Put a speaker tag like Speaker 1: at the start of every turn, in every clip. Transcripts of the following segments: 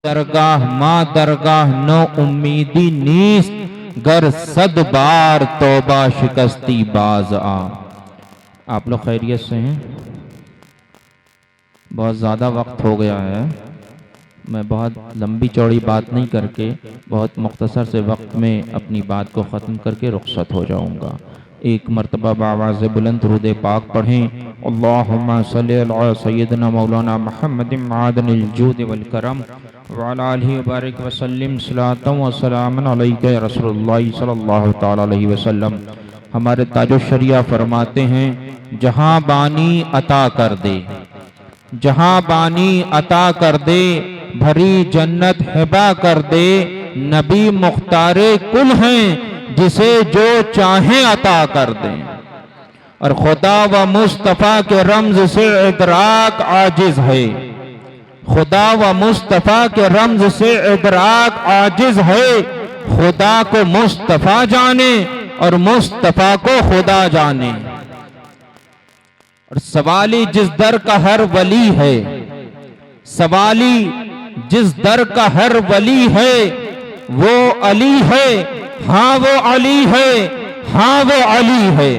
Speaker 1: درگاہ ماں درگاہ نو امیدی نیست، گر صد بار توبہ شکستی باز آ۔ آپ لوگ خیریت سے ہیں؟ بہت زیادہ وقت ہو گیا ہے، میں بہت لمبی چوڑی بات نہیں کر کے بہت مختصر سے وقت میں اپنی بات کو ختم کر کے رخصت ہو جاؤں گا۔ ایک مرتبہ بآواز بلند درود پاک پڑھیں، اللہم صلی علی سیدنا مولانا محمد معدن الجود والکرم وعلی آلہ وبارک وسلم صلاۃ و سلام علیک یا رسول اللہ صلی اللہ تعالی علیہ وسلم۔ ہمارے تاج الشریعہ فرماتے ہیں، جہاں بانی عطا کر دے، جہاں بانی عطا کر دے، بھری جنت ہبا کر دے، نبی مختار کل ہیں، جسے جو چاہیں عطا کر دیں۔ اور خدا و مصطفیٰ کے رمز سے ادراک عاجز ہے، خدا و مصطفیٰ کے رمز سے ادراک عاجز ہے، خدا کو مصطفیٰ جانے اور مصطفیٰ کو خدا جانے۔ اور سوالی جس در کا ہر ولی ہے، سوالی جس در کا ہر ولی ہے، وہ علی ہے، ہاں وہ علی ہے، ہاں وہ علی ہے۔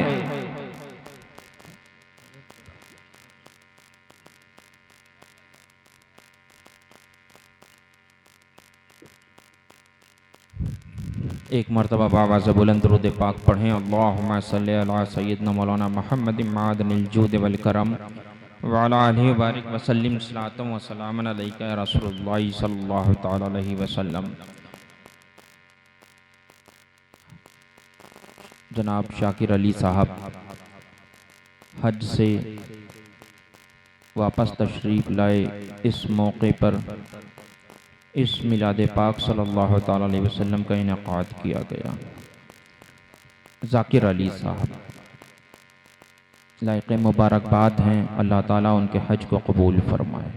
Speaker 1: ایک مرتبہ بآواز بلند درود پاک پڑھیں، اللہم صلی علی سیدنا مولانا محمد معدن الجود والکرم وعلی آلہ وبارک وسلم صلاۃ و سلام علیک یا رسول اللہ صلی اللہ تعالی علیہ وسلم۔ جناب شاکر علی صاحب حج سے واپس تشریف لائے، اس موقع پر اس میلاد پاک صلی اللہ تعالی علیہ وسلم کا انعقاد کیا گیا۔ ذاکر علی صاحب لائق مبارکباد ہیں، اللہ تعالیٰ ان کے حج کو قبول فرمائے۔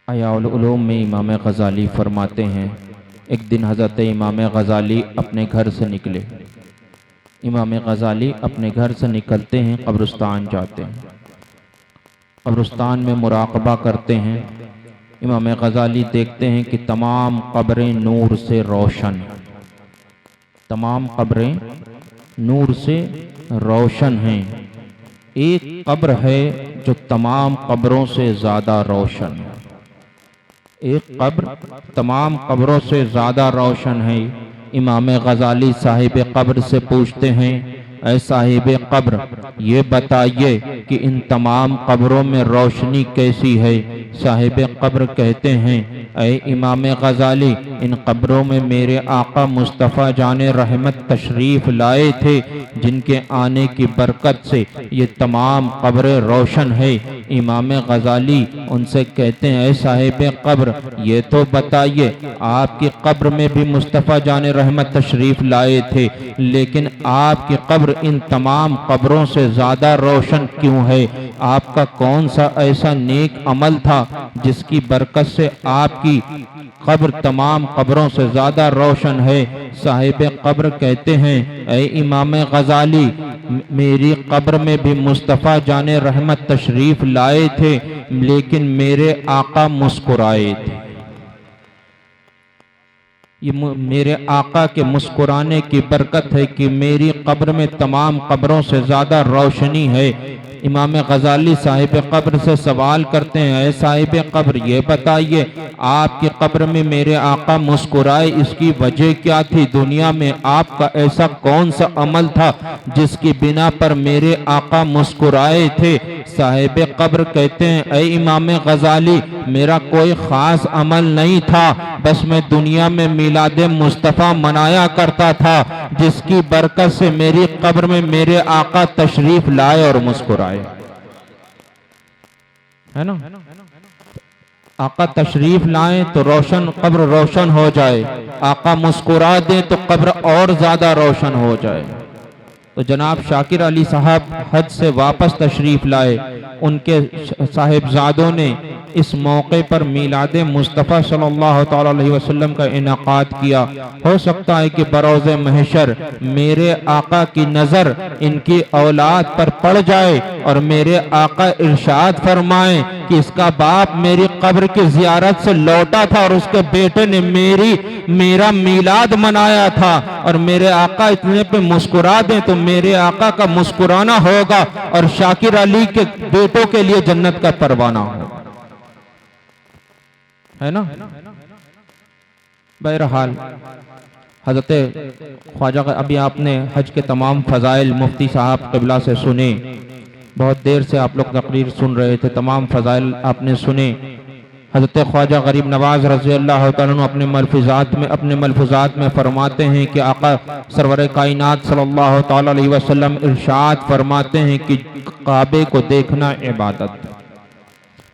Speaker 1: احیاء العلوم میں امام غزالی فرماتے ہیں، ایک دن حضرت امام غزالی اپنے گھر سے نکلے۔ امام غزالی اپنے گھر سے نکلتے ہیں، قبرستان جاتے ہیں، قبرستان میں مراقبہ کرتے ہیں۔ امام غزالی دیکھتے ہیں کہ تمام قبریں نور سے روشن، تمام قبریں نور سے روشن ہیں۔ ایک قبر ہے جو تمام قبروں سے زیادہ روشن ہے، ایک قبر تمام قبروں سے زیادہ روشن ہے۔ امام غزالی صاحب قبر سے پوچھتے ہیں، اے صاحب قبر، یہ بتائیے کہ ان تمام قبروں میں روشنی کیسی ہے؟ صاحب قبر کہتے ہیں، اے امام غزالی، ان قبروں میں میرے آقا مصطفیٰ جان رحمت تشریف لائے تھے، جن کے آنے کی برکت سے یہ تمام قبریں روشن ہے۔ امام غزالی ان سے کہتے ہیں، اے صاحب قبر، یہ تو بتائیے، آپ کی قبر میں بھی مصطفیٰ جان رحمت تشریف لائے تھے، لیکن آپ کی قبر ان تمام قبروں سے زیادہ روشن کیوں ہے؟ آپ کا کون سا ایسا نیک عمل تھا جس کی برکت سے آپ کی قبر تمام قبروں سے زیادہ روشن ہے؟ صاحب قبر کہتے ہیں، اے امام غزالی، میری قبر میں بھی مصطفیٰ جان رحمت تشریف لائے تھے، لیکن میرے آقا مسکرائے تھے۔ یہ میرے آقا کے مسکرانے کی برکت ہے کہ میری قبر میں تمام قبروں سے زیادہ روشنی ہے۔ امام غزالی صاحب قبر سے سوال کرتے ہیں، اے صاحب قبر، یہ بتائیے، آپ کی قبر میں میرے آقا مسکرائے، اس کی وجہ کیا تھی؟ دنیا میں آپ کا ایسا کون سا عمل تھا جس کی بنا پر میرے آقا مسکرائے تھے؟ صاحب قبر کہتے ہیں، اے امام غزالی، میرا کوئی خاص عمل نہیں تھا، بس میں دنیا میں میلاد مصطفیٰ منایا کرتا تھا، جس کی برکت سے میری قبر میں میرے آقا تشریف لائے اور مسکرائے۔ ہے نا؟ آقا تشریف لائیں تو روشن قبر روشن ہو جائے، آقا مسکرا دیں تو قبر اور زیادہ روشن ہو جائے۔ تو جناب شاکر علی صاحب حج سے واپس تشریف لائے، ان کے صاحبزادوں نے اس موقع پر میلاد مصطفیٰ صلی اللہ تعالی علیہ وسلم کا انعقاد کیا۔ ہو سکتا ہے کہ بروز محشر میرے آقا کی نظر ان کی اولاد پر پڑ جائے اور میرے آقا ارشاد فرمائیں کہ اس کا باپ میری قبر کی زیارت سے لوٹا تھا اور اس کے بیٹے نے میرا میلاد منایا تھا، اور میرے آقا اتنے پہ مسکرا دیں تو میرے آقا کا مسکرانا ہوگا اور شاکر علی کے بیٹوں کے لیے جنت کا پروانہ ہوگا، ہے نا؟ بہرحال حضرت خواجہ ابھی آپ نے حج کے تمام فضائل مفتی صاحب قبلہ سے سنے، بہت دیر سے آپ لوگ تقریر سن رہے تھے، تمام فضائل آپ نے سنے۔ حضرت خواجہ غریب نواز رضی اللہ تعالیٰ عنہ اپنے ملفوظات میں فرماتے ہیں کہ آقا سرور کائنات صلی اللہ تعالیٰ علیہ وسلم ارشاد فرماتے ہیں کہ کعبے کو دیکھنا عبادت،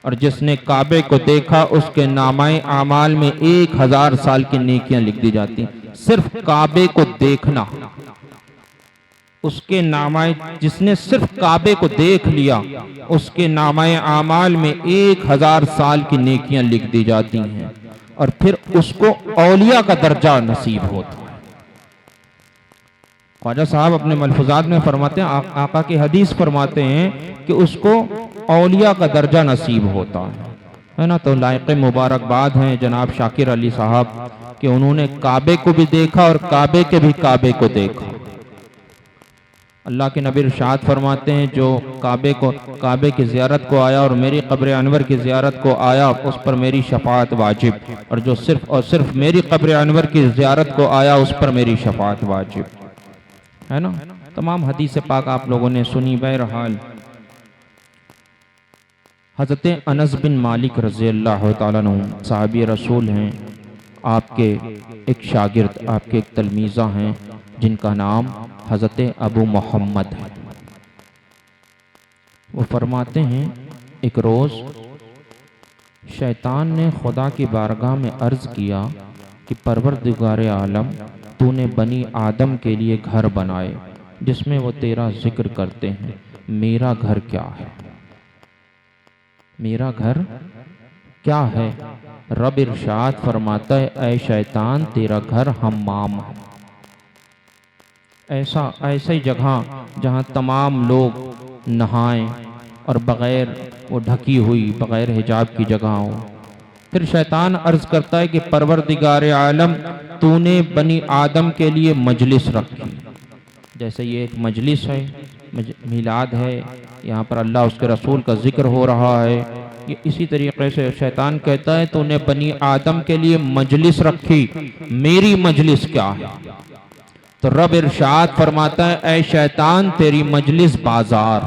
Speaker 1: اور جس نے کعبے کو دیکھا اس کے نامہ اعمال میں 1000 سال کی نیکیاں لکھ دی جاتی ہیں۔ صرف کعبے کو دیکھنا، اس کے نامہ، جس نے صرف کعبے کو دیکھ لیا اس کے نامہ اعمال میں 1000 سال کی نیکیاں لکھ دی جاتی ہیں، اور پھر اس کو اولیاء کا درجہ نصیب ہوتا ہے۔ خواجہ صاحب اپنے ملفوظات میں فرماتے ہیں، آقا کی حدیث فرماتے ہیں کہ اس کو اولیاء کا درجہ نصیب ہوتا ہے نا؟ تو لائق مبارکباد ہیں جناب شاکر علی صاحب کہ انہوں نے کعبے کو بھی دیکھا اور کعبے کے بھی کعبے کو دیکھا۔ اللہ کے نبی ارشاد فرماتے ہیں جو کعبے کی زیارت کو آیا اور میری قبر انور کی زیارت کو آیا اس پر میری شفاعت واجب، اور جو صرف میری قبر انور کی زیارت کو آیا اس پر میری شفاعت واجب، ہے نا؟ تمام حدیث پاک آپ لوگوں نے سنی۔ بہرحال حضرت انس بن مالک رضی اللہ تعالیٰ عنہ صحابی رسول ہیں، آپ کے ایک شاگرد، آپ کے ایک تلمیذہ ہیں جن کا نام حضرت ابو محمد ہے۔ وہ فرماتے ہیں ایک روز شیطان نے خدا کی بارگاہ میں عرض کیا کہ پروردگار عالم، تو نے بنی آدم کے لیے گھر بنائے جس میں وہ تیرا ذکر کرتے ہیں، میرا گھر کیا ہے؟ میرا گھر کیا ہے؟ رب ارشاد فرماتا ہے اے شیطان تیرا گھر حمام ہے، ایسی جگہ جہاں تمام لوگ نہائیں اور بغیر وہ ڈھکی ہوئی بغیر حجاب کی جگہ ہو۔ پھر شیطان عرض کرتا ہے کہ پروردگار عالم، تو نے بنی آدم کے لیے مجلس رکھی، جیسے یہ ایک مجلس ہے، میلاد ہے، یہاں پر اللہ اس کے رسول کا ذکر ہو رہا ہے، اسی طریقے سے شیطان کہتا ہے تو نے بنی آدم کے لیے مجلس رکھی، میری مجلس کیا ہے؟ تو رب ارشاد فرماتا ہے اے شیطان تیری مجلس بازار،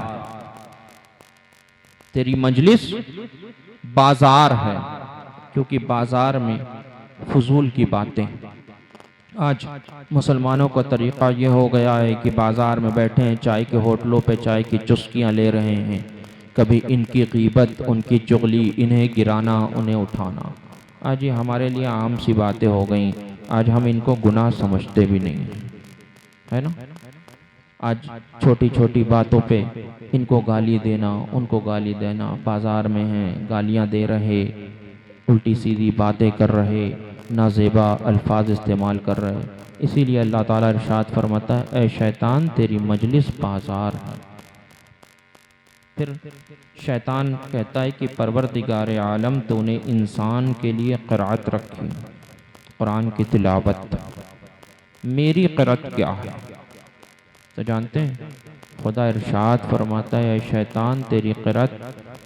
Speaker 1: تیری مجلس بازار ہے، کیونکہ بازار میں فضول کی باتیں۔ آج مسلمانوں کا طریقہ یہ ہو گیا ہے کہ بازار میں بیٹھے ہیں، چائے کے ہوٹلوں پہ چائے کی چسکیاں لے رہے ہیں، کبھی ان کی غیبت، ان کی چغلی، انہیں گرانا، انہیں اٹھانا۔ آج یہ ہمارے لیے عام سی باتیں ہو گئیں، آج ہم ان کو گناہ سمجھتے بھی نہیں، ہے نا؟ آج چھوٹی چھوٹی باتوں پہ ان کو گالی دینا، ان کو گالی دینا، بازار میں ہیں گالیاں دے رہے، الٹی سیدھی باتیں کر رہے، نازیبا الفاظ استعمال کر رہے۔ اسی لیے اللہ تعالیٰ ارشاد فرماتا ہے اے شیطان تیری مجلس بازار ہے۔ پھر شیطان کہتا ہے کہ پروردگار عالم تو نے انسان کے لیے قرأت رکھی، قرآن کی تلاوت، میری قرأت کیا ہے؟ تو جانتے ہیں خدا ارشاد فرماتا ہے اے شیطان تیری قرأت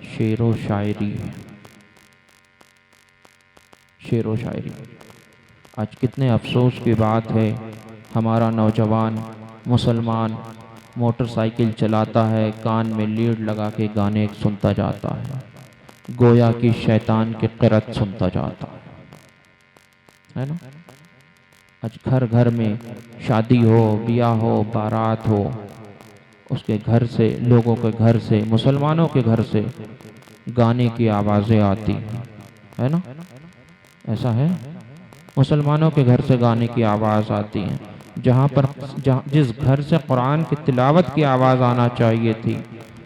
Speaker 1: شعر و شاعری ہے، شعر و شاعری۔ آج کتنے افسوس کی بات ہے، ہمارا نوجوان مسلمان موٹر سائیکل چلاتا ہے، کان میں لیڈ لگا کے گانے سنتا جاتا ہے، گویا کہ شیطان کی قرأت سنتا جاتا ہے نا؟ آج گھر گھر میں شادی ہو، بیاہ ہو، بارات ہو، اس کے گھر سے، لوگوں کے گھر سے، مسلمانوں کے گھر سے گانے کی آوازیں آتی ہے نا؟ ایسا ہے، مسلمانوں کے گھر سے گانے کی آواز آتی ہے، جس گھر سے قرآن کی تلاوت کی آواز آنا چاہیے تھی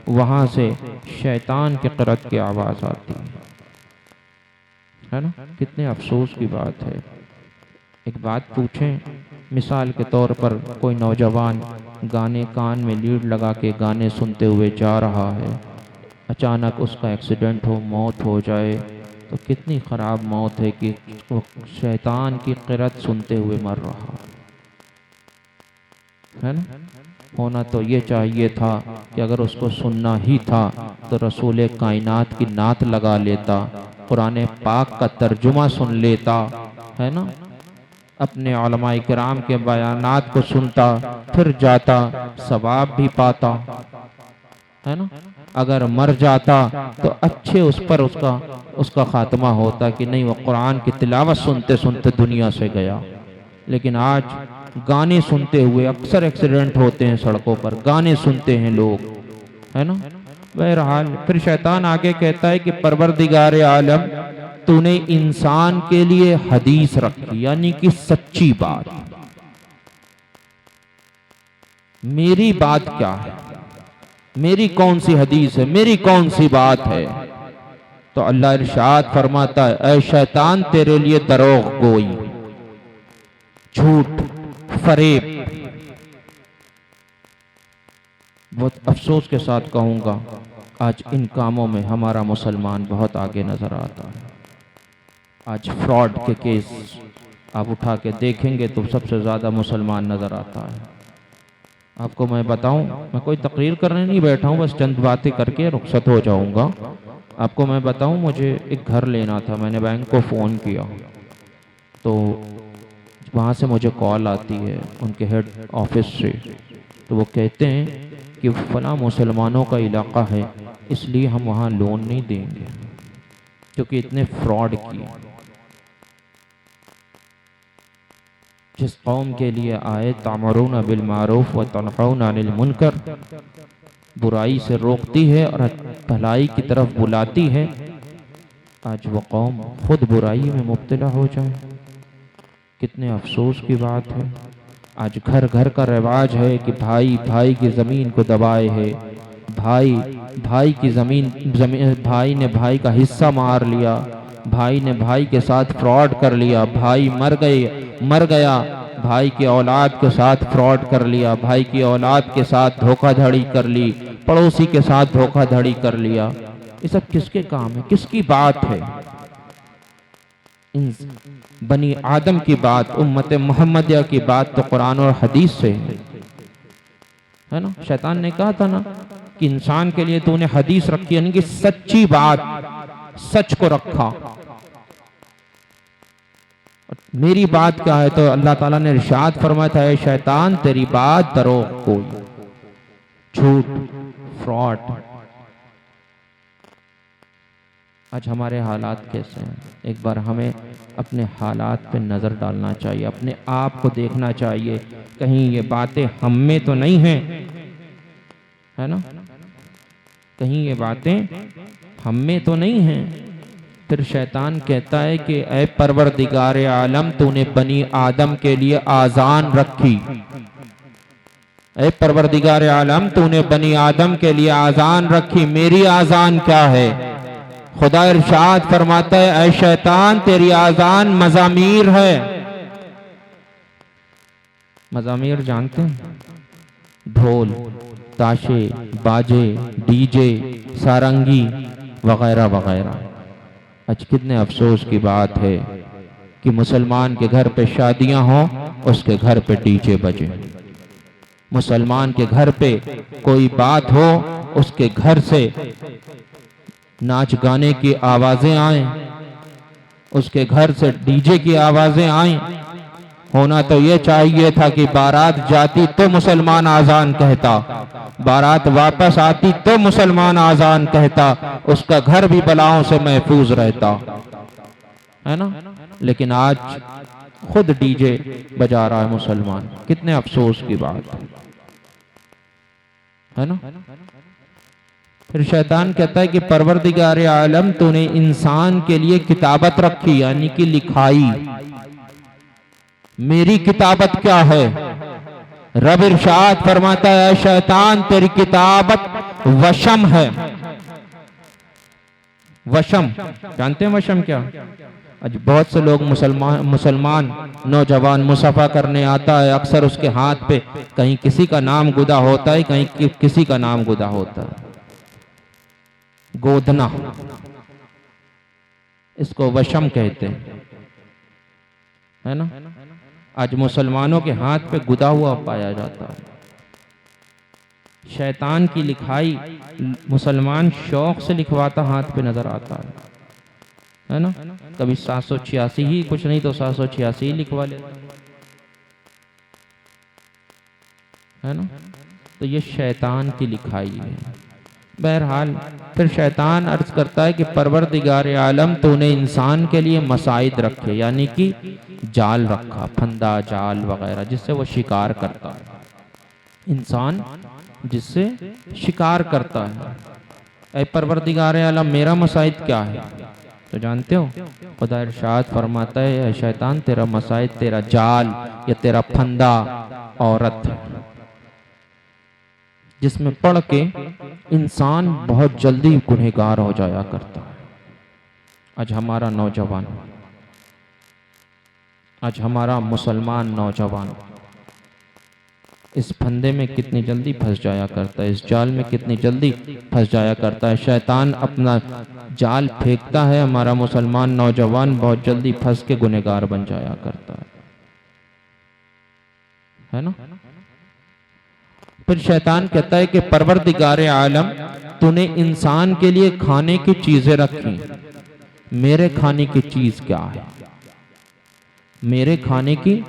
Speaker 1: وہاں سے شیطان کی قرأت کی آواز آتی ہے۔ ہے نا؟ کتنے افسوس کی بات ہے۔ ایک بات پوچھیں، مثال کے طور پر کوئی نوجوان گانے کان میں لیڈ لگا کے گانے سنتے ہوئے جا رہا ہے، اچانک اس کا ایکسیڈنٹ ہو، موت ہو جائے، تو کتنی خراب موت ہے کہ وہ شیطان کی قرأت سنتے ہوئے مر رہا ہے نا؟ ہونا تو یہ چاہیے تھا کہ اگر اس کو سننا ہی تھا تو رسول کائنات کی نعت لگا لیتا، قرآن پاک کا ترجمہ سن لیتا، ہے نا؟ اپنے علماء کرام کے بیانات کو سنتا، پھر جاتا، ثواب بھی پاتا، ہے نا؟ اگر مر جاتا تو اچھے اس کا خاتمہ ہوتا کہ نہیں وہ قرآن کی تلاوت سنتے سنتے دنیا سے گیا۔ لیکن آج گانے سنتے ہوئے اکثر ایکسیڈنٹ ہوتے ہیں سڑکوں پر، گانے سنتے ہیں لوگ، ہے نا؟ بہرحال پھر شیطان آگے کہتا ہے کہ پروردگار عالم تو نے انسان کے لیے حدیث رکھی، یعنی کہ سچی بات، میری بات کیا ہے؟ میری کون سی حدیث ہے؟ میری کون سی بات ہے؟ تو اللہ ارشاد فرماتا ہے، اے شیطان تیرے لیے دروغ گوئی، جھوٹ، فریب۔ بہت افسوس کے ساتھ کہوں گا آج ان کاموں میں ہمارا مسلمان بہت آگے نظر آتا ہے۔ آج فراڈ کے کیس آپ اٹھا کے دیکھیں گے تو سب سے زیادہ مسلمان نظر آتا ہے۔ آپ کو میں بتاؤں، میں کوئی تقریر کرنے نہیں بیٹھا ہوں، بس چند باتیں کر کے رخصت ہو جاؤں گا۔ آپ کو میں بتاؤں، مجھے ایک گھر لینا تھا، میں نے بینک کو فون کیا تو وہاں سے مجھے کال آتی ہے ان کے ہیڈ آفس سے، تو وہ کہتے ہیں کہ فلاں مسلمانوں کا علاقہ ہے، اس لیے ہم وہاں لون نہیں دیں گے، کیونکہ اتنے فراڈ کیے۔ جس قوم کے لیے آئے تامرون بالمعروف و تنہون عن المنکر، برائی سے روکتی ہے اور بھلائی کی طرف بلاتی ہے، آج وہ قوم خود برائی میں مبتلا ہو جائے، کتنے افسوس کی بات ہے۔ آج گھر گھر کا رواج ہے کہ بھائی بھائی کی زمین کو دبائے ہے، بھائی کی زمین بھائی نے بھائی کا حصہ مار لیا، بھائی نے بھائی کے ساتھ فراڈ کر لیا، بھائی مر گیا، بھائی کی اولاد کے ساتھ فراڈ کر لیا، بھائی کی اولاد کے ساتھ دھوکہ دھڑی کر لی، پڑوسی کے ساتھ دھوکہ دھڑی کر لیا۔ یہ سب کس کے کام ہے؟ کس کی بات ہے؟ بنی آدم کی بات، امت محمدیہ کی بات تو قرآن اور حدیث سے ہے نا؟ شیطان نے کہا تھا نا کہ انسان کے لیے تو نے حدیث رکھی، یعنی کہ سچی بات، سچ کو رکھا۔ میری بات کیا ہے؟ تو اللہ تعالیٰ نے ارشاد فرمایا تھا، اے شیطان تیری بات دروغ کوئی، جھوٹ، فراڈ۔ آج ہمارے حالات کیسے ہیں؟ ایک بار ہمیں اپنے حالات پہ نظر ڈالنا چاہیے، اپنے آپ کو دیکھنا چاہیے، کہیں یہ باتیں ہم میں تو نہیں ہیں، ہے نا؟ کہیں یہ باتیں ہم میں تو نہیں ہیں۔ پھر شیطان کہتا ہے کہ اے پروردگار عالم تو نے بنی آدم کے لیے آذان رکھی، اے پروردگار عالم تو نے بنی آدم کے لیے آذان رکھی، میری آذان کیا ہے؟ خدا ارشاد فرماتا ہے، اے شیطان تیری آذان مزامیر ہے۔ مزامیر جانتے ہیں؟ ڈھول، تاشے، باجے، ڈی جے، سارنگی وغیرہ وغیرہ۔ آج کتنے افسوس کی بات ہے کہ مسلمان کے گھر پہ شادیاں ہوں، اس کے گھر پہ ڈی جے بجے، مسلمان کے گھر پہ کوئی بات ہو، اس کے گھر سے ناچ گانے کی آوازیں آئیں، اس کے گھر سے ڈی جے کی آوازیں آئیں۔ ہونا تو یہ چاہیے تھا کہ بارات جاتی تو مسلمان آذان کہتا، بارات واپس آتی تو مسلمان آذان کہتا، اس کا گھر بھی بلاؤں سے محفوظ رہتا، ہے نا؟ لیکن آج خود ڈی جے بجا رہا ہے مسلمان، کتنے افسوس کی بات ہے نا؟ پھر شیطان کہتا ہے کہ پروردگار عالم تو نے انسان کے لیے کتابت رکھی، یعنی کہ لکھائی، میری کتابت کیا ہے؟ رب ارشاد فرماتا ہے، اے شیطان تیری کتابت وشم ہے، وشم، جانتے ہیں وشم کیا؟ آج بہت سے لوگ مسلمان نوجوان مصافحہ کرنے آتا ہے، اکثر اس کے ہاتھ پہ کہیں کسی کا نام گدا ہوتا ہے، کہیں کسی کا نام گدا ہوتا ہے، گودنا، اس کو وشم کہتے ہیں، ہے نا؟ آج مسلمانوں کے ہاتھ پہ گدا ہوا پایا جاتا ہے۔ شیطان کی لکھائی مسلمان شوق سے لکھواتا ہاتھ پہ نظر آتا ہے نا؟ کبھی 786 ہی کچھ نہیں تو 786 ہی لکھوا لیتا ہے نا؟ تو یہ شیطان کی لکھائی ہے۔ بہرحال پھر شیطان عرض کرتا ہے کہ پروردگار عالم تو نے انسان کے لیے مسائد رکھے، یعنی کہ جال رکھا، پھندا جال وغیرہ، جس سے وہ شکار کرتا ہے، انسان جس سے شکار کرتا ہے۔ اے پروردگار عالم میرا مسائد کیا ہے؟ تو جانتے ہو خدا ارشاد فرماتا ہے اے شیطان تیرا مسائد، تیرا جال یا تیرا پھندا عورت ہے، جس میں پڑھ کے انسان بہت جلدی گنہگار ہو جایا کرتا ہے۔ آج ہمارا نوجوان، آج ہمارا مسلمان نوجوان اس پھندے میں کتنی جلدی پھنس جایا کرتا ہے، اس جال میں کتنی جلدی پھنس جایا کرتا ہے۔ شیطان اپنا جال پھینکتا ہے، ہمارا مسلمان نوجوان بہت جلدی پھنس کے گنہگار بن جایا کرتا ہے نا؟ پھر شیطان کہتا ہے کہ پروردگار عالم تو نے انسان کے لیے کھانے کی چیزیں رکھی، میرے کھانے کی چیز کیا ہے؟ میرے کھانے کی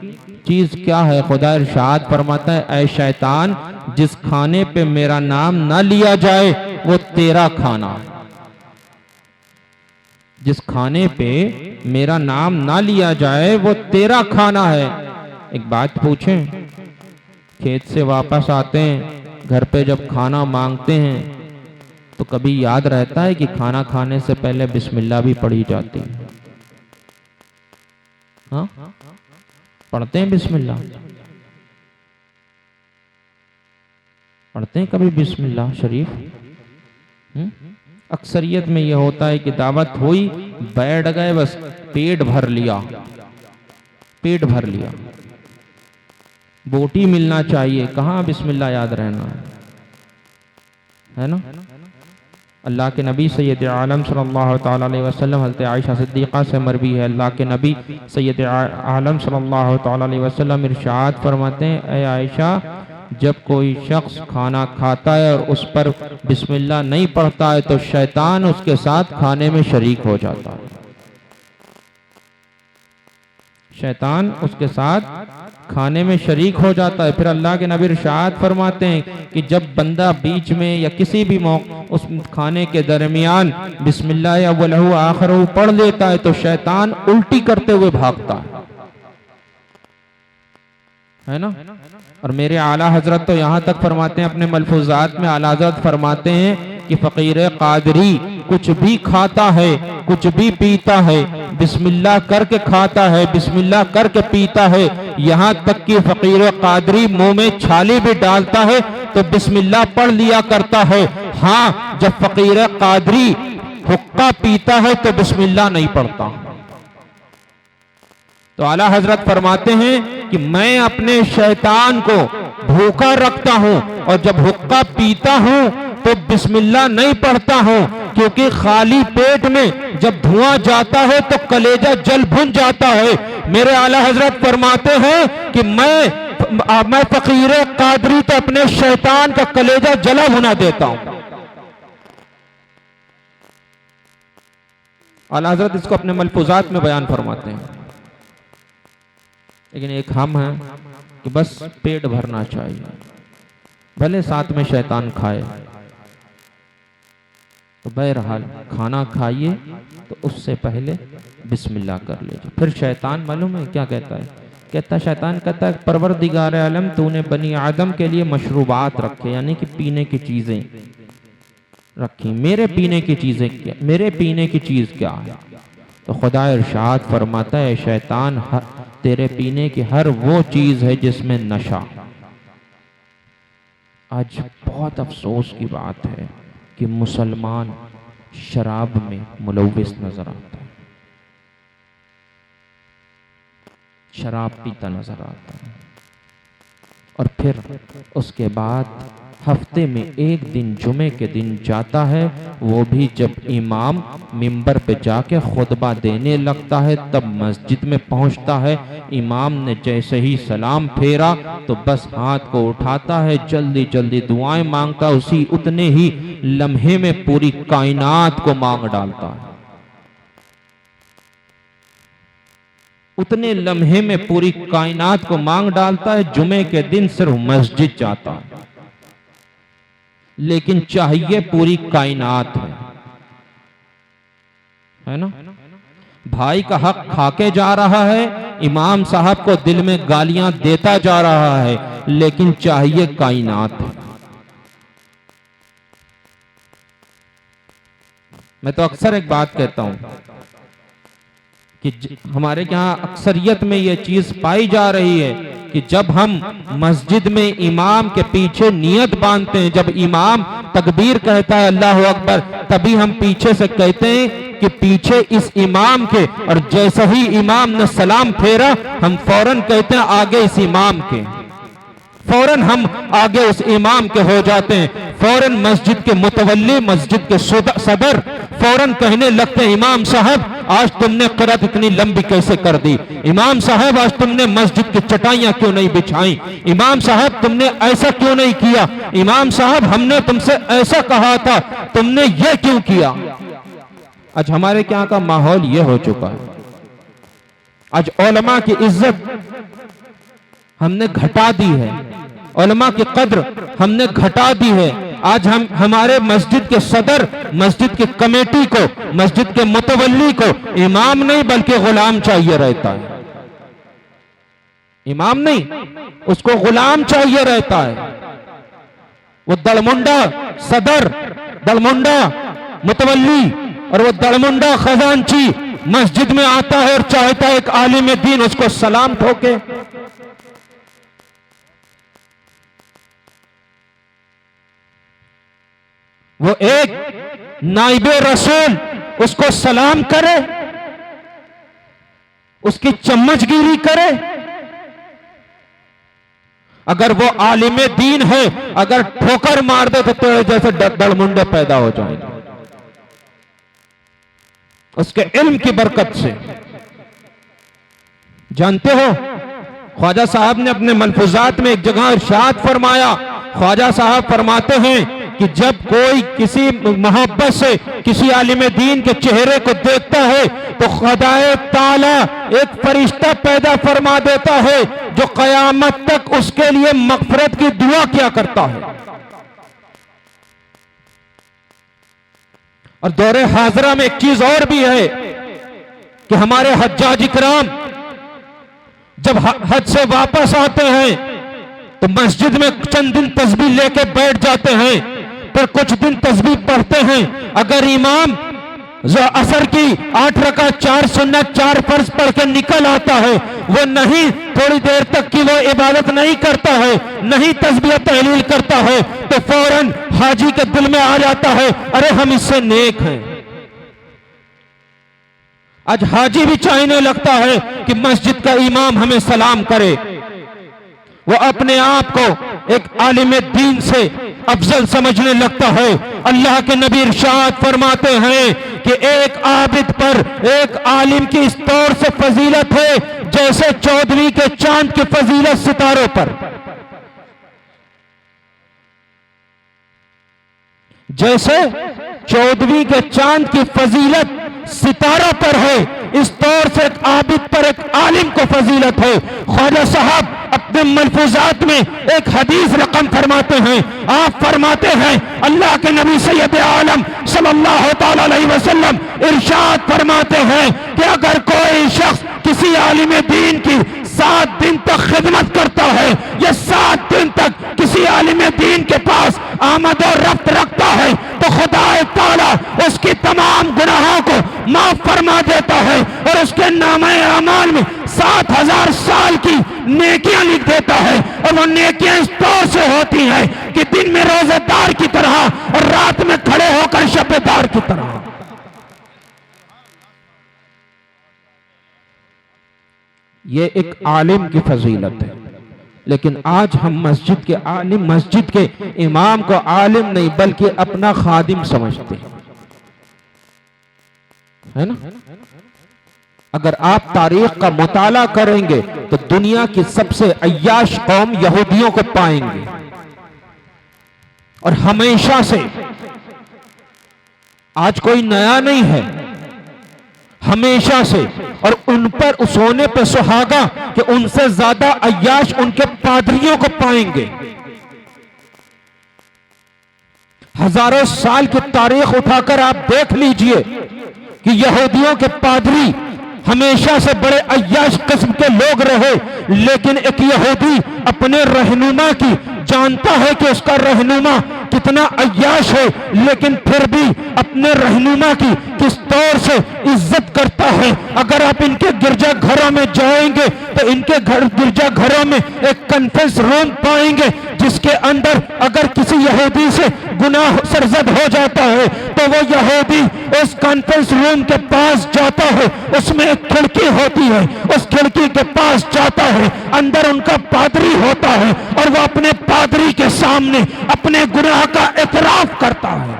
Speaker 1: چیز کیا ہے؟ خدا ارشاد فرماتا ہے اے شیطان جس کھانے پہ میرا نام نہ لیا جائے وہ تیرا کھانا ہے، جس کھانے پہ میرا نام نہ لیا جائے وہ تیرا کھانا ہے۔ ایک بات پوچھیں، کھیت سے واپس آتے ہیں، گھر پہ جب کھانا مانگتے ہیں تو کبھی یاد رہتا ہے کہ کھانا کھانے سے پہلے بسم اللہ بھی پڑھی جاتی ہے؟ ہاں پڑھتے ہیں بسم اللہ؟ پڑھتے ہیں کبھی بسم اللہ شریف؟ اکثریت میں یہ ہوتا ہے کہ دعوت ہوئی، بیٹھ گئے، بس پیٹ بھر لیا، پیٹ بھر لیا، بوٹی ملنا چاہیے، کہاں بسم اللہ یاد رہنا ہے نا؟ اللہ کے نبی سید عالم صلی اللہ تعالیٰ علیہ وسلم، حضرت عائشہ صدیقہ سے مروی ہے، اللہ کے نبی سید عالم صلی اللہ تعالیٰ علیہ وسلم ارشاد فرماتے ہیں اے عائشہ جب کوئی شخص کھانا کھاتا ہے اور اس پر بسم اللہ نہیں پڑھتا ہے تو شیطان اس کے ساتھ کھانے میں شریک ہو جاتا ہے، شیطان اس کے ساتھ کھانے میں شریک ہو جاتا ہے۔ پھر اللہ کے نبی ارشاد فرماتے ہیں کہ جب بندہ بیچ میں یا کسی بھی موقع اس کھانے کے درمیان بسم اللہ اولہ آخرہ پڑھ لیتا ہے تو شیطان الٹی کرتے ہوئے بھاگتا ہے نا؟ اور میرے اعلیٰ حضرت تو یہاں تک فرماتے ہیں اپنے ملفوظات میں، اعلیٰ حضرت فرماتے ہیں کہ فقیر قادری کچھ بھی کھاتا ہے، کچھ بھی پیتا ہے، بسم اللہ کر کے کھاتا ہے، بسم اللہ کر کے پیتا ہے، یہاں تک کہ فقیر قادری منہ میں چھالی بھی ڈالتا ہے تو بسم اللہ پڑھ لیا کرتا ہے۔ ہاں جب فقیر قادری حقہ پیتا ہے تو بسم اللہ نہیں پڑھتا۔ تو اعلیٰ حضرت فرماتے ہیں کہ میں اپنے شیطان کو بھوکا رکھتا ہوں اور جب حقہ پیتا ہوں تو بسم اللہ نہیں پڑھتا ہوں، کیونکہ خالی پیٹ میں جب دھواں جاتا ہے تو کلیجہ جل بھن جاتا ہے۔ میرے اعلیٰ حضرت فرماتے ہیں کہ میں فقیر قادری تو اپنے شیطان کا کلیجہ جلا بھنا دیتا ہوں۔ اعلیٰ حضرت اس کو اپنے ملفوظات میں بیان فرماتے ہیں۔ لیکن ایک ہم ہیں کہ بس پیٹ بھرنا چاہیے، بھلے ساتھ میں شیطان کھائے، تو بہرحال کھانا کھائیے تو اس سے پہلے بسم اللہ کر لیجیے۔ پھر شیطان معلوم ہے کیا کہتا ہے؟ شیطان کہتا ہے پروردگار عالم تو نے بنی آدم کے لیے مشروبات رکھے، یعنی کہ پینے کی چیزیں رکھی، میرے پینے کی چیزیں کیا، میرے پینے کی چیز کیا ہے؟ تو خدا ارشاد فرماتا ہے شیطان تیرے پینے کی ہر وہ چیز ہے جس میں نشہ۔ آج بہت افسوس کی بات ہے کہ مسلمان شراب میں ملوث نظر آتا ہے، شراب پیتا نظر آتا ہے، اور پھر اس کے بعد ہفتے میں ایک دن جمعے کے دن جاتا ہے، وہ بھی جب امام منبر پہ جا کے خطبہ دینے لگتا ہے تب مسجد میں پہنچتا ہے، امام نے جیسے ہی سلام پھیرا تو بس ہاتھ کو اٹھاتا ہے، جلدی جلدی دعائیں مانگتا، اسی اتنے ہی لمحے میں پوری کائنات کو مانگ ڈالتا ہے، اتنے لمحے میں پوری کائنات کو مانگ ڈالتا ہے۔ جمعے کے دن صرف مسجد جاتا ہے، لیکن چاہیے پوری کائنات ہے نا؟ بھائی کا حق کھا کے جا رہا ہے، امام صاحب کو دل میں گالیاں دیتا جا رہا ہے، لیکن چاہیے کائنات ہے۔ میں تو اکثر ایک بات کہتا ہوں کہ ہمارے یہاں اکثریت میں یہ چیز پائی جا رہی ہے کہ جب ہم مسجد میں امام کے پیچھے نیت باندھتے ہیں، جب امام تکبیر کہتا ہے اللہ اکبر، تبھی ہم پیچھے سے کہتے ہیں کہ پیچھے اس امام کے، اور جیسا ہی امام نے سلام پھیرا ہم فوراً کہتے ہیں آگے اس امام کے، فوراً ہم آگے اس امام کے ہو جاتے ہیں، فوراً مسجد کے متولی، مسجد کے صدر فوراً کہنے لگتے ہیں امام صاحب آج تم نے قرات اتنی لمبی کیسے کر دی، امام صاحب آج تم نے مسجد کی چٹائیاں کیوں نہیں بچھائیں، امام صاحب تم نے ایسا کیوں نہیں کیا، امام صاحب ہم نے تم سے ایسا کہا تھا تم نے یہ کیوں کیا۔ آج ہمارے کیا کا ماحول یہ ہو چکا ہے، آج علماء کی عزت ہم نے گھٹا دی ہے، علماء کی قدر ہم نے گھٹا دی ہے۔ آج ہم ہمارے مسجد کے صدر، مسجد کی کمیٹی کو، مسجد کے متولی کو امام نہیں بلکہ غلام چاہیے رہتا ہے، امام نہیں اس کو غلام چاہیے رہتا ہے۔ وہ دڑمنڈا صدر، دڑمنڈا متولی اور وہ دڑمنڈا خزانچی مسجد میں آتا ہے اور چاہتا ہے ایک عالم دین اس کو سلام ٹھوکے۔ وہ ایک نائب رسول اس کو سلام کرے، اس کی چمچ گیری کرے، اگر وہ عالم دین ہے اگر ٹھوکر مار دے تو جیسے دڑمنڈے پیدا ہو جائیں گے اس کے علم کی برکت سے۔ جانتے ہو خواجہ صاحب نے اپنے ملفوظات میں ایک جگہ ارشاد فرمایا، خواجہ صاحب فرماتے ہیں کہ جب کوئی کسی محبت سے کسی عالم دین کے چہرے کو دیکھتا ہے تو خدائے تعالی ایک فرشتہ پیدا فرما دیتا ہے جو قیامت تک اس کے لیے مغفرت کی دعا کیا کرتا ہے۔ اور دور حاضرہ میں ایک چیز اور بھی ہے کہ ہمارے حجاج اکرام جب حج سے واپس آتے ہیں تو مسجد میں چند دن تسبیح لے کے بیٹھ جاتے ہیں، پھر کچھ دن تسبیح پڑھتے ہیں، اگر امام عصر کی 8 رکعت 4 سنت 4 فرض پڑھ کے نکل آتا ہے، وہ نہیں تھوڑی دیر تک کی وہ عبادت نہیں کرتا ہے، نہیں تسبیح تحلیل کرتا ہے تو فوراً حاجی کے دل میں آ جاتا ہے ارے ہم اس سے نیک ہیں۔ آج حاجی بھی چاہنے لگتا ہے کہ مسجد کا امام ہمیں سلام کرے، وہ اپنے آپ کو ایک عالم دین سے افضل سمجھنے لگتا ہے۔ اللہ کے نبی ارشاد فرماتے ہیں کہ ایک عابد پر ایک عالم کی اس طور سے فضیلت ہے جیسے 14ویں کے چاند کی فضیلت ستاروں پر، جیسے 14ویں کے چاند کی فضیلت ستاروں پر ہے، اس طور سے ایک عابد پر ایک عالم کو فضیلت ہے۔ خواجہ صاحب اپنے ملفوظات میں ایک حدیث رقم فرماتے ہیں، آپ فرماتے ہیں اللہ کے نبی سید عالم صلی اللہ تعالی علیہ وسلم ارشاد فرماتے ہیں کہ اگر کوئی شخص کسی عالم دین کی 7 دن تک خدمت کرتا ہے یا 7 دن تک کسی عالم دین کے پاس آمد و رفت رکھتا ہے تو خدا تعالی اس کی تمام گناہوں کو معاف فرما دیتا ہے اور اس کے نامہ اعمال میں 7000 سال کی نیکیاں لکھ دیتا ہے، اور وہ نیکیاں اس طور سے ہوتی ہیں کہ دن میں روزہ دار کی طرح اور رات میں کھڑے ہو کر شب دار کی طرح۔ یہ ایک عالم کی فضیلت ہے، لیکن آج ہم مسجد کے عالم، مسجد کے امام کو عالم نہیں بلکہ اپنا خادم سمجھتے ہیں، ہے نا؟ اگر آپ تاریخ کا مطالعہ کریں گے تو دنیا کی سب سے عیاش قوم یہودیوں کو پائیں گے، اور ہمیشہ سے، آج کوئی نیا نہیں ہے، ہمیشہ سے، اور ان پر اس ہونے پہ سہاگا کہ ان سے زیادہ عیاش ان کے پادریوں کو پائیں گے۔ ہزاروں سال کی تاریخ اٹھا کر آپ دیکھ لیجئے کہ یہودیوں کے پادری ہمیشہ سے بڑے عیاش قسم کے لوگ رہے، لیکن ایک یہودی اپنے رہنما کی جانتا ہے کہ اس کا رہنما کتنا عیاش ہے، لیکن پھر بھی اپنے رہنما کی کس طور سے عزت کرتا ہے۔ اگر آپ ان کے گرجا گھروں میں جائیں گے تو ان کے گرجا گھروں میں ایک کنفرنس روم پائیں گے جس کے اندر اگر کسی یہودی سے گناہ سرزد ہو جاتا ہے تو وہ یہودی اس کانفرنس روم کے پاس جاتا ہے، اس میں ایک کھڑکی ہوتی ہے، اس کھڑکی کے پاس جاتا ہے، اندر ان کا پادری ہوتا ہے، اور وہ اپنے پادری کے سامنے اپنے گناہ کا اعتراف کرتا ہے،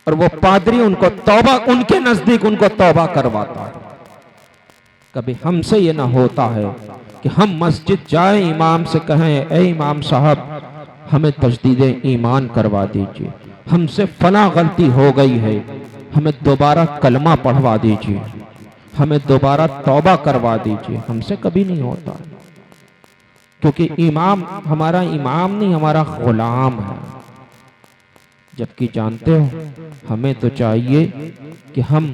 Speaker 1: اور وہ پادری ان کو توبہ، ان کے نزدیک ان کو توبہ کرواتا ہے۔ کبھی ہم سے یہ نہ ہوتا ہے کہ ہم مسجد جائیں، امام سے کہیں اے امام صاحب ہمیں تجدید ایمان کروا دیجئے، ہم سے فلاں غلطی ہو گئی ہے، ہمیں دوبارہ کلمہ پڑھوا دیجئے، ہمیں دوبارہ توبہ کروا دیجئے۔ ہم سے کبھی نہیں ہوتا، کیونکہ امام ہمارا امام نہیں، ہمارا غلام ہے۔ جبکہ جانتے ہو ہمیں تو چاہیے کہ ہم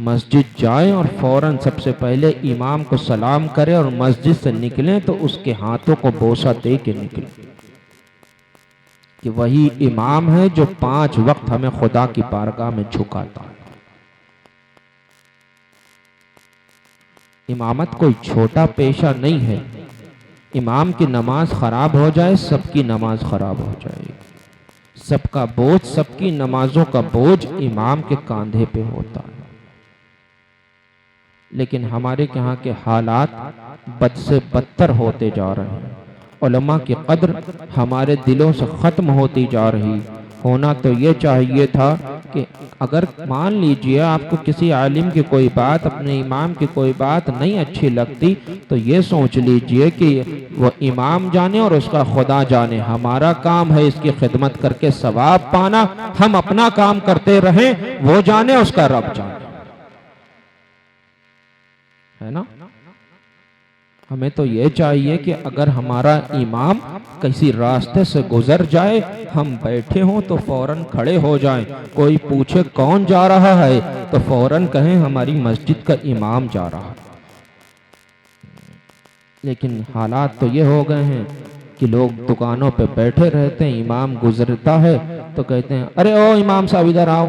Speaker 1: مسجد جائیں اور فوراً سب سے پہلے امام کو سلام کریں، اور مسجد سے نکلیں تو اس کے ہاتھوں کو بوسہ دے کے نکلیں، کہ وہی امام ہے جو 5 وقت ہمیں خدا کی بارگاہ میں جھکاتا ہے۔ امامت کوئی چھوٹا پیشہ نہیں ہے، امام کی نماز خراب ہو جائے سب کی نماز خراب ہو جائے، سب کا بوجھ، سب کی نمازوں کا بوجھ امام کے کاندھے پہ ہوتا ہے۔ لیکن ہمارے یہاں کے حالات بد سے بدتر ہوتے جا رہے ہیں، علماء کی قدر ہمارے دلوں سے ختم ہوتی جا رہی۔ ہونا تو یہ چاہیے تھا کہ اگر مان لیجئے آپ کو کسی عالم کی کوئی بات، اپنے امام کی کوئی بات نہیں اچھی لگتی تو یہ سوچ لیجئے کہ وہ امام جانے اور اس کا خدا جانے، ہمارا کام ہے اس کی خدمت کر کے ثواب پانا، ہم اپنا کام کرتے رہیں، وہ جانے اس کا رب جانے، ہے نا؟ ہمیں تو یہ چاہیے کہ اگر ہمارا امام کسی راستے سے گزر جائے، ہم بیٹھے ہوں تو فوراً کھڑے ہو جائیں، کوئی پوچھے کون جا رہا ہے تو فوراً کہیں ہماری مسجد کا امام جا رہا ہے۔ لیکن حالات تو یہ ہو گئے ہیں کہ لوگ دکانوں پہ بیٹھے رہتے ہیں، امام گزرتا ہے تو کہتے ہیں ارے او امام صاحب ادھر آؤ۔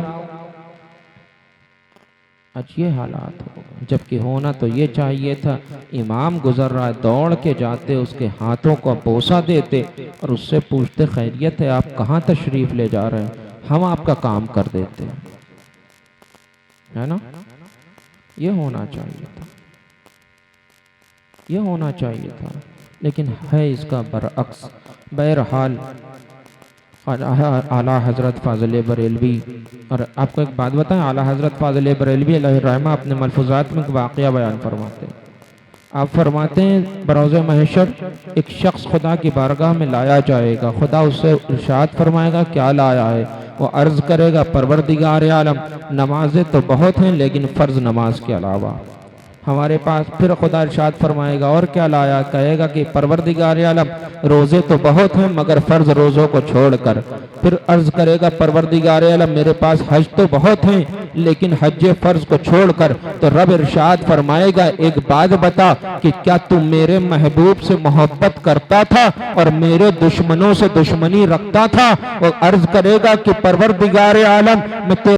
Speaker 1: آج یہ حالات ہو گئے، جبکہ ہونا تو یہ چاہیے تھا امام گزر رہا ہے دوڑ کے جاتے، اس کے ہاتھوں کو بوسہ دیتے اور اس سے پوچھتے خیریت ہے، آپ کہاں تشریف لے جا رہے ہیں، ہم آپ کا کام کر دیتے ہیں، ہے نا؟ یہ ہونا چاہیے تھا، یہ ہونا چاہیے تھا، لیکن ہے اس کا برعکس۔ بہرحال اعلیٰ حضرت فاضل بریلوی، اور آپ کو ایک بات بتائیں، اعلیٰ حضرت فاضل بریلوی علیہ الرحمہ اپنے ملفوظات میں ایک واقعہ بیان فرماتے ہیں۔ آپ فرماتے ہیں بروز محشر ایک شخص خدا کی بارگاہ میں لایا جائے گا، خدا اس سے ارشاد فرمائے گا کیا لایا ہے؟ وہ عرض کرے گا پروردگار عالم نمازیں تو بہت ہیں لیکن فرض نماز کے علاوہ ہمارے پاس۔ پھر خدا ارشاد فرمائے گا اور کیا لایا؟ کہے گا کہ پروردگار عالم روزے تو بہت ہیں مگر فرض روزوں کو چھوڑ کر۔ پھر عرض کرے گا پروردگار عالم میرے پاس حج تو بہت ہیں لیکن حج فرض کو چھوڑ کر۔ تو رب ارشاد فرمائے گا ایک بات بتا کہ کیا تم میرے محبوب سے محبت کرتا تھا اور میرے دشمنوں سے دشمنی رکھتا تھا؟ وہ عرض کرے گا کہ پروردگار عالم میں